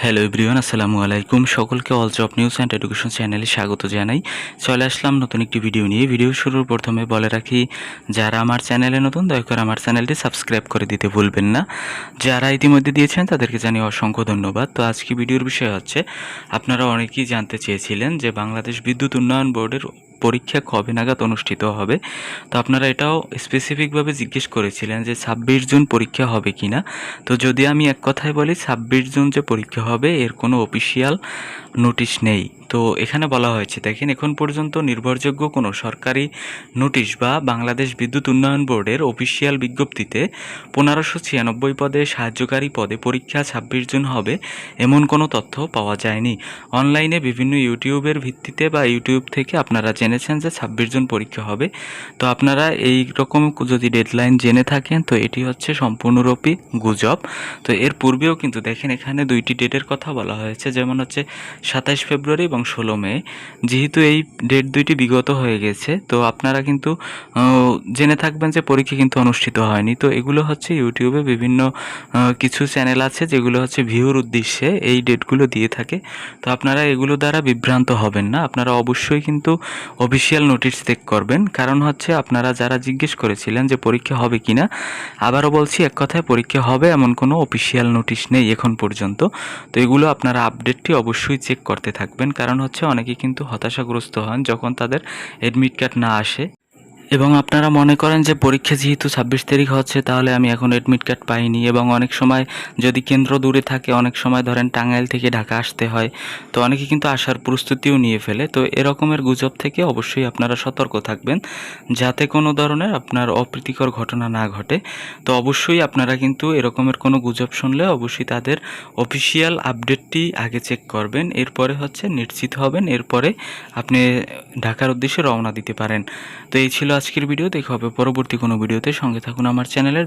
Hello everyone, আসসালামু আলাইকুম। সকলকে all job news and education চ্যানেলে স্বাগত জানাই। চলে আসলাম নতুন একটি ভিডিও নিয়ে। ভিডিও শুরুর প্রথমে বলে রাখি, যারা আমার চ্যানেলে নতুন দয়া করে আমার চ্যানেলটি সাবস্ক্রাইব করে দিতে ভুলবেন না। যারা ইতিমধ্যে দিয়েছেন তাদেরকে জানিয়ে অসংখ্য ধন্যবাদ। তো আজকে ভিডিওর বিষয় হচ্ছে, আপনারা অনেকেই জানতে চেয়েছিলেন যে বাংলাদেশ বিদ্যুৎ উন্নয়ন বোর্ডের পরীক্ষা কবে নাগাদ অনুষ্ঠিত হবে। তো আপনারা এটাও স্পেসিফিকভাবে জিজ্ঞেস করেছিলেন যে 26 জুন পরীক্ষা হবে কিনা। তো যদি আমি এক কথায় বলি, 26 জুন যে পরীক্ষা হবে এর কোনো অফিসিয়াল নোটিশ নেই। তো এখানে বলা হয়েছে, দেখেন, এখন পর্যন্ত নির্ভরযোগ্য কোনো সরকারি নোটিশ বা বাংলাদেশ বিদ্যুৎ উন্নয়ন বোর্ডের অফিসিয়াল বিজ্ঞপ্তিতে 1596 পদে সাহায্যকারী পদে পরীক্ষা 26 জুন হবে এমন কোনো তথ্য পাওয়া যায়নি। অনলাইনে বিভিন্ন ইউটিউবের ভিত্তিতে বা ইউটিউব থেকে আপনারা জেনেছেন যে 26 জুন পরীক্ষা হবে। তো আপনারা এই রকম যদি ডেডলাইন জেনে থাকেন তো এটি হচ্ছে সম্পূর্ণরূপই গুজব। তো এর পূর্বেও কিন্তু দেখেন, এখানে দুইটি ডেটের কথা বলা হয়েছে, যেমন হচ্ছে 27 ফেব্রুয়ারি এবং 16 মে। যেহেতু এই ডেট দুইটি বিগত হয়ে গেছে, তো আপনারা কিন্তু জেনে থাকবেন যে পরীক্ষা কিন্তু অনুষ্ঠিত হয়নি। তো এগুলো হচ্ছে ইউটিউবে বিভিন্ন কিছু চ্যানেল আছে যেগুলো হচ্ছে ভিউর উদ্দেশ্যে এই ডেটগুলো দিয়ে থাকে। তো আপনারা এগুলো দ্বারা বিভ্রান্ত হবেন না। আপনারা অবশ্যই কিন্তু অফিসিয়াল নোটিশ চেক করবেন। কারণ হচ্ছে, আপনারা যারা জিজ্ঞেস করেছিলেন যে পরীক্ষা হবে কিনা, আবারও বলছি, এক কথায় পরীক্ষা হবে এমন কোনো অফিসিয়াল নোটিশ নেই এখন পর্যন্ত। তো এগুলো আপনারা আপডেটটি অবশ্যই চেক করতে থাকবেন। কারণ হচ্ছে, অনেকে কিন্তু হতাশাগ্রস্ত হন যখন তাদের অ্যাডমিট কার্ড না আসে, এবং আপনারা মনে করেন যে পরীক্ষা যেহেতু 26 তারিখ হচ্ছে, তাহলে আমি এখন অ্যাডমিট কার্ড পাইনি। এবং অনেক সময় যদি কেন্দ্র দূরে থাকে, অনেক সময় ধরেন টাঙ্গাইল থেকে ঢাকা আসতে হয়, তো অনেকে কিন্তু আসার প্রস্তুতিও নিয়ে ফেলে। তো এরকমের গুজব থেকে অবশ্যই আপনারা সতর্ক থাকবেন, যাতে কোনো ধরনের আপনার অপ্রীতিকর ঘটনা না ঘটে। তো অবশ্যই আপনারা কিন্তু এরকমের কোনো গুজব শুনলে অবশ্যই তাদের অফিসিয়াল আপডেটটি আগে চেক করবেন, এরপরে হচ্ছে নিশ্চিত হবেন, এরপরে আপনি ঢাকার উদ্দেশ্যে রওনা দিতে পারেন। তো এই ছিল আজকের ভিডিও। দেখা হবে পরবর্তী কোনো ভিডিওতে। সঙ্গে থাকুন আমার চ্যানেলের।